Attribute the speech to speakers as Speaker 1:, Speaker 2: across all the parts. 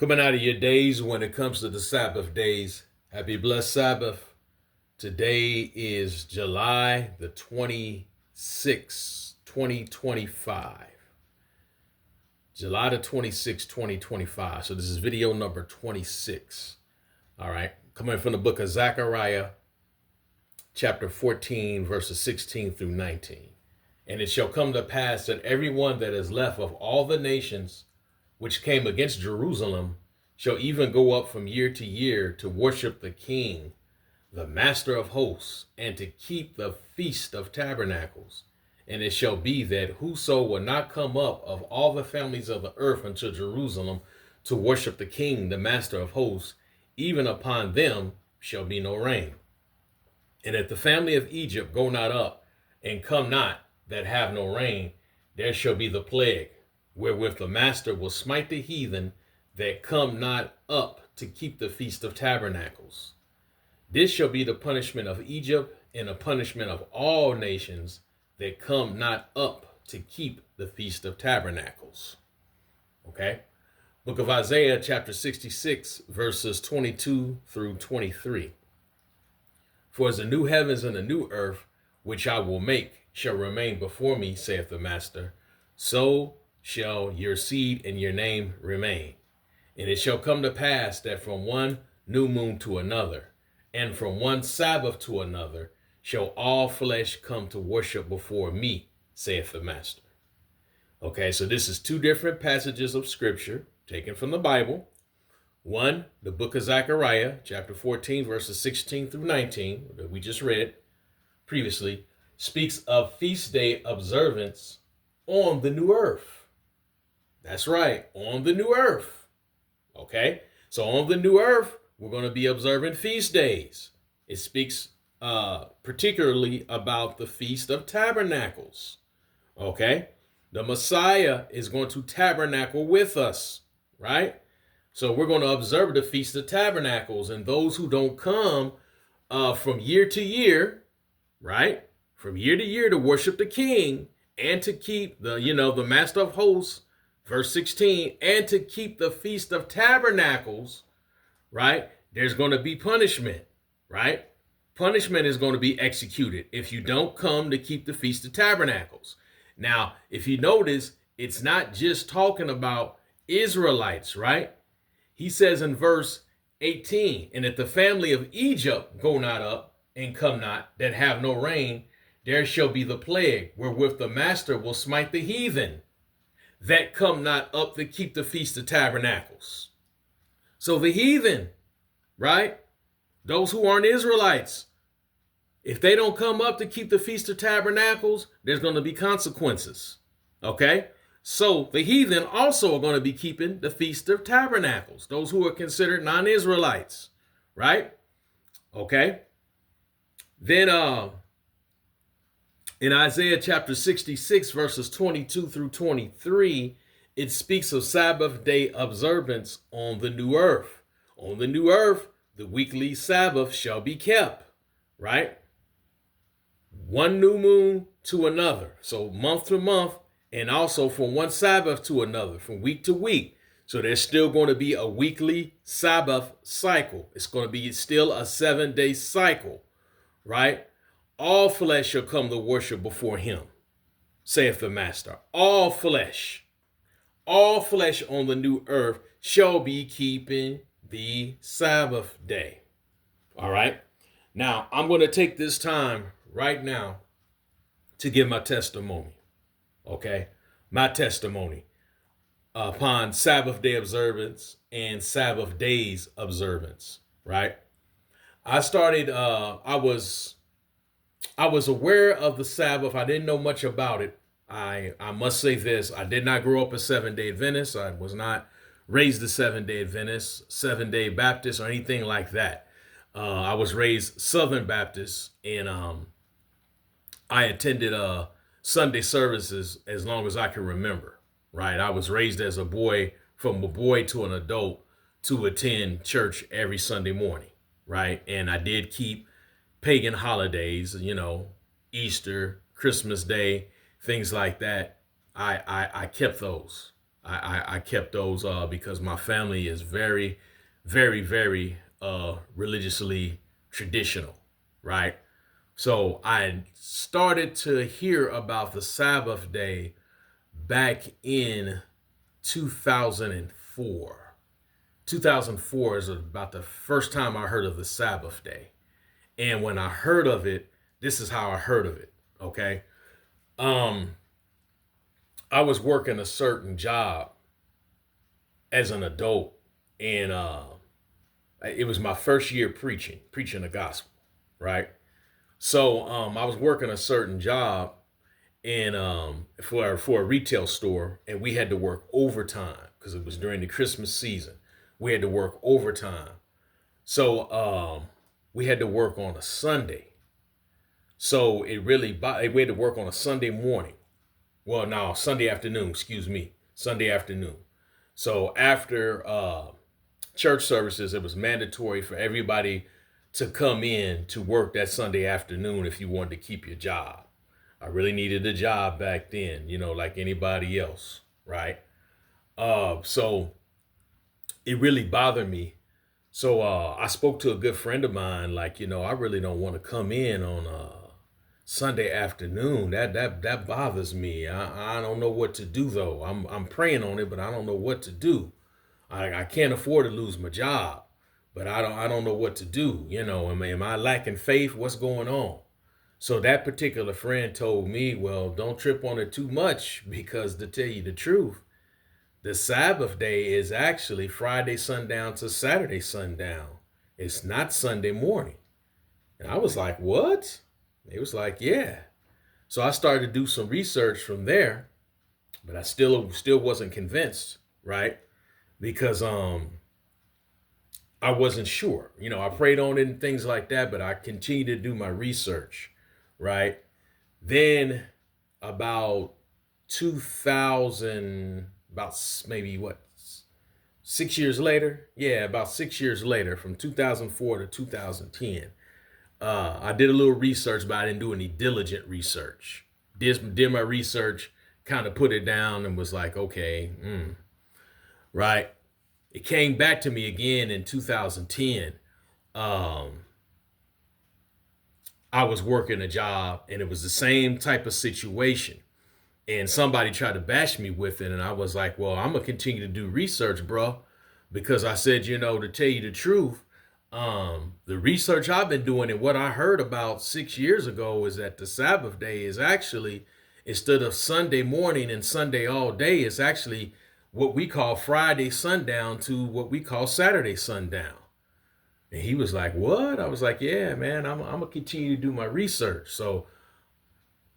Speaker 1: Coming out of your days when it comes to the Sabbath days. Happy blessed Sabbath. Today is July the 26th, 2025. July the 26th, 2025. So this is video number 26. All right. Coming from the book of Zechariah, chapter 14, verses 16 through 19. And it shall come to pass that everyone that is left of all the nations which came against Jerusalem shall even go up from year to year to worship the King, the Master of hosts, and to keep the Feast of Tabernacles. And it shall be that whoso will not come up of all the families of the earth unto Jerusalem to worship the King, the Master of hosts, even upon them shall be no rain. And if the family of Egypt go not up, and come not, that have no rain, there shall be the plague, wherewith the master will smite the heathen that come not up to keep the Feast of Tabernacles. This shall be the punishment of Egypt, and the punishment of all nations that come not up to keep the Feast of Tabernacles. Okay? Book of Isaiah, chapter 66, verses 22 through 23. For as the new heavens and the new earth, which I will make, shall remain before me, saith the Master, so shall your seed and your name remain. And it shall come to pass that from one new moon to another, and from one Sabbath to another, shall all flesh come to worship before me, saith the Master. Okay, so this is two different passages of scripture taken from the Bible. One, the book of Zechariah, chapter 14, verses 16 through 19, that we just read previously, speaks of feast day observance on the new earth. That's right, on the new earth. Okay, so on the new earth, we're going to be observing feast days. It speaks particularly about the Feast of Tabernacles. Okay, the Messiah is going to tabernacle with us, right? So we're going to observe the Feast of Tabernacles, and those who don't come from year to year, right? From year to year to worship the King and to keep the Master of hosts, verse 16, and to keep the Feast of Tabernacles, right? There's going to be punishment, right? Punishment is going to be executed if you don't come to keep the Feast of Tabernacles. Now, if you notice, it's not just talking about Israelites, right? He says in verse 18, and if the family of Egypt go not up and come not, that have no rain, there shall be the plague, wherewith the master will smite the heathen that come not up to keep the Feast of Tabernacles. So the heathen, right? Those who aren't Israelites, if they don't come up to keep the Feast of Tabernacles, there's going to be consequences. Okay? So the heathen also are going to be keeping the Feast of Tabernacles, those who are considered non-Israelites, right? Okay? Then in Isaiah chapter 66, verses 22 through 23, it speaks of Sabbath day observance on the new earth. On the new earth, the weekly Sabbath shall be kept, right? One new moon to another. So month to month, and also from one Sabbath to another, from week to week. So there's still going to be a weekly Sabbath cycle. It's going to be still a 7-day cycle, right? All flesh shall come to worship before him, saith the Master. All flesh on the new earth shall be keeping the Sabbath day. All right. Now, I'm going to take this time right now to give my testimony. Okay. My testimony upon Sabbath day observance and Sabbath days observance. Right. I started, I was aware of the Sabbath. I didn't know much about it. I must say this. I did not grow up a 7-day Adventist. I was not raised a 7-day Adventist, 7-day Baptist, or anything like that. I was raised Southern Baptist, and I attended Sunday services as long as I can remember, right? I was raised as a boy, from a boy to an adult, to attend church every Sunday morning, right? And I did keep pagan holidays, Easter, Christmas Day, things like that. I kept those, I kept those because my family is very, very, very religiously traditional, right? So I started to hear about the Sabbath day back in 2004. 2004 is about the first time I heard of the Sabbath day. And when I heard of it, this is how I heard of it. Okay. Um, I was working a certain job as an adult, and it was my first year preaching the gospel, right? So I was working a certain job and for a retail store, and we had to work overtime because it was during the Christmas season. We had to work overtime, so we had to work on a Sunday. So we had to work on a Sunday morning. Well, no, Sunday afternoon. Excuse me, Sunday afternoon. So after church services, it was mandatory for everybody to come in to work that Sunday afternoon if you wanted to keep your job. I really needed a job back then, like anybody else, right? So it really bothered me. So I spoke to a good friend of mine, like, I really don't want to come in on Sunday afternoon. That bothers me. I don't know what to do though. I'm praying on it, but I don't know what to do. I can't afford to lose my job, but I don't know what to do. Am I lacking faith? What's going on? So that particular friend told me, well, don't trip on it too much because to tell you the truth, the Sabbath day is actually Friday sundown to Saturday sundown. It's not Sunday morning. And I was like, what? It was like, yeah. So I started to do some research from there, but I still wasn't convinced, right? Because I wasn't sure. I prayed on it and things like that, but I continued to do my research, right? Then about 2000, about maybe what, 6 years later? Yeah, about 6 years later, from 2004 to 2010, I did a little research, but I didn't do any diligent research. Did my research, kind of put it down, and was like, okay, right. It came back to me again in 2010. Um, I was working a job, and it was the same type of situation. And somebody tried to bash me with it, and I was like, well, I'm gonna continue to do research, bro, because I said, to tell you the truth, the research I've been doing and what I heard about 6 years ago is that the Sabbath day is actually, instead of Sunday morning and Sunday all day, it's actually what we call Friday sundown to what we call Saturday sundown. And he was like, what? I was like, yeah, man, I'm gonna continue to do my research. So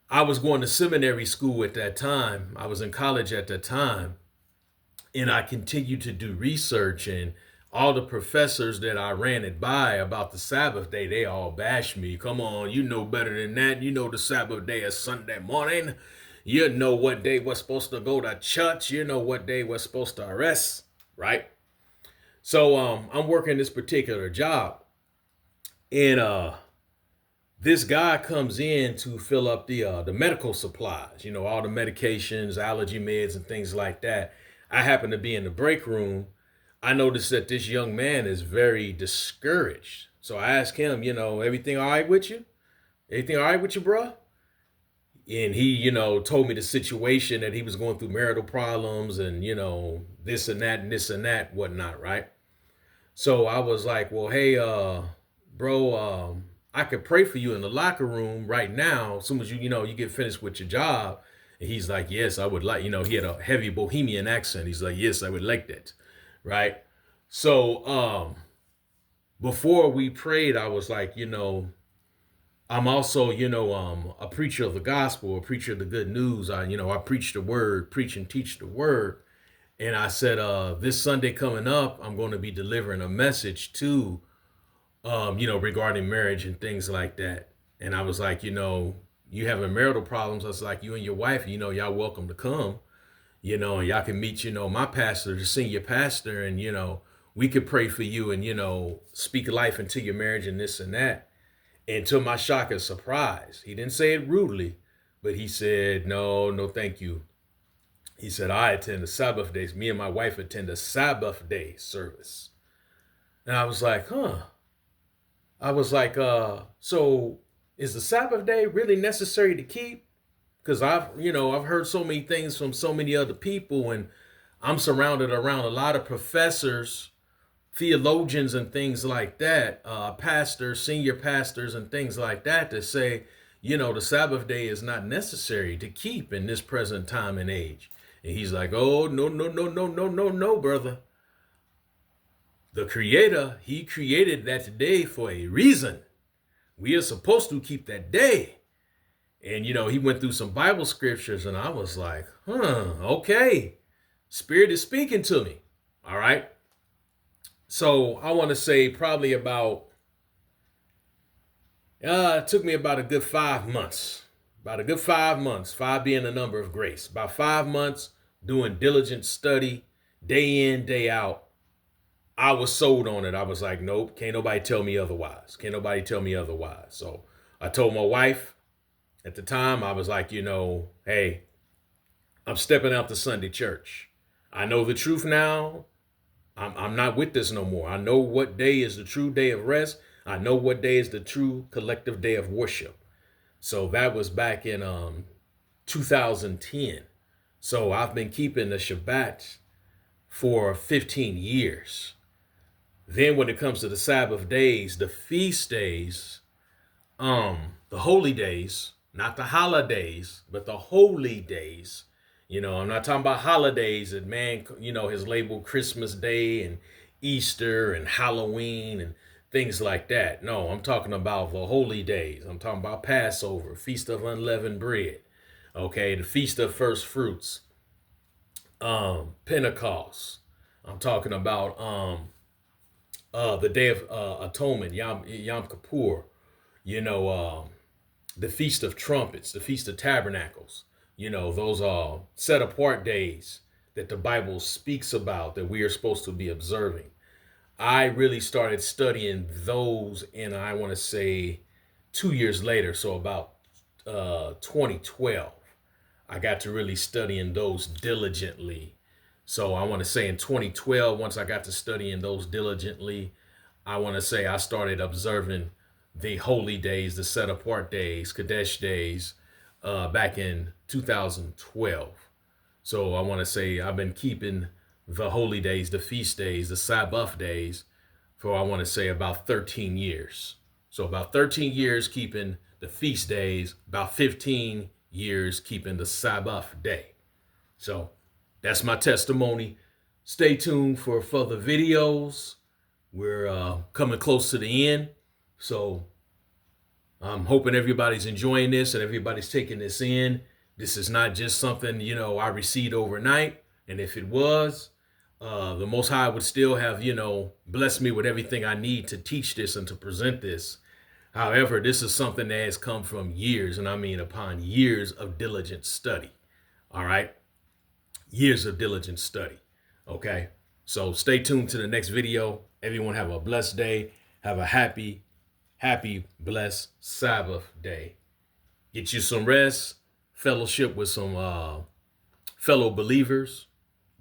Speaker 1: I was going to seminary school at that time. I was in college at that time. And I continued to do research, and all the professors that I ran it by about the Sabbath day, they all bashed me. Come on, you know better than that. You know the Sabbath day is Sunday morning. You know what day we're supposed to go to church. You know what day we're supposed to rest, right? So I'm working this particular job, and this guy comes in to fill up the medical supplies, all the medications, allergy meds, and things like that. I happen to be in the break room. I noticed that this young man is very discouraged. So I asked him, everything all right with you? Everything all right with you, bro? And he, told me the situation that he was going through, marital problems, and this and that and this and that, whatnot, right? So I was like, well, hey, bro, I could pray for you in the locker room right now. As soon as you get finished with your job. And he's like, yes, I would like, he had a heavy Bohemian accent. He's like, yes, I would like that. Right. So, before we prayed, I was like, I'm also, a preacher of the gospel, a preacher of the good news. I preach the word, preach and teach the word. And I said, this Sunday coming up, I'm going to be delivering a message to, regarding marriage and things like that. And I was like, you having marital problems. I was like, you and your wife, y'all welcome to come, and y'all can meet, my pastor, the senior pastor, and, we could pray for you and, speak life into your marriage and this and that. And to my shock and surprise, he didn't say it rudely, but he said, no, thank you. He said, I attend the Sabbath Days. Me and my wife attend the Sabbath Days service. And I was like, huh. I was like, so is the Sabbath day really necessary to keep? Because I've heard so many things from so many other people, and I'm surrounded around a lot of professors, theologians, and things like that, pastors, senior pastors, and things like that say, the Sabbath day is not necessary to keep in this present time and age. And he's like, oh, no, no, no, no, no, no, no, brother. The Creator, he created that day for a reason. We are supposed to keep that day. And, he went through some Bible scriptures, and I was like, okay. Spirit is speaking to me. All right. So I want to say probably it took me about a good 5 months. About a good 5 months, 5 being the number of grace. About 5 months doing diligent study, day in, day out. I was sold on it. I was like, nope, can't nobody tell me otherwise. Can't nobody tell me otherwise. So I told my wife at the time, I was like, hey, I'm stepping out to Sunday church. I know the truth now. I'm not with this no more. I know what day is the true day of rest. I know what day is the true collective day of worship. So that was back in 2010. So I've been keeping the Shabbat for 15 years. Then when it comes to the Sabbath days, the feast days, the holy days, not the holidays, but the holy days. I'm not talking about holidays that man, has labeled Christmas Day and Easter and Halloween and things like that. No, I'm talking about the holy days. I'm talking about Passover, Feast of Unleavened Bread. Okay, the Feast of First Fruits, Pentecost. I'm talking about the Day of Atonement, Yom Kippur. The Feast of Trumpets, the Feast of Tabernacles. Those are set apart days that the Bible speaks about that we are supposed to be observing. I really started studying those in, I want to say, 2 years later. So about 2012, I got to really studying those diligently. So I want to say in 2012, once I got to studying those diligently, I want to say I started observing the holy days, the set apart days, Kadesh days, back in 2012. So I want to say I've been keeping the holy days, the feast days, the Sabbath days for, I want to say, about 13 years. So about 13 years keeping the feast days, about 15 years keeping the Sabbath day. So that's my testimony. Stay tuned for further videos. We're coming close to the end. So I'm hoping everybody's enjoying this and everybody's taking this in. This is not just something, I received overnight. And if it was, the Most High would still have, blessed me with everything I need to teach this and to present this. However, this is something that has come from years, and I mean upon years of diligent study. All right. Years of diligent study. Okay. So stay tuned to the next video. Everyone have a blessed day. Have a happy, blessed Sabbath day. Get you some rest, fellowship with some fellow believers.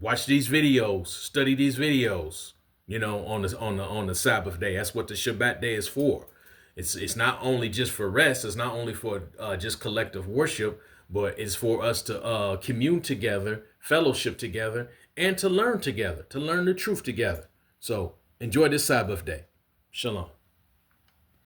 Speaker 1: Watch these videos, study these videos, on the Sabbath day. That's what the Shabbat day is for. It's not only just for rest. It's not only for just collective worship, but it's for us to commune together, fellowship together, and to learn together, to learn the truth together. So enjoy this Sabbath day. Shalom.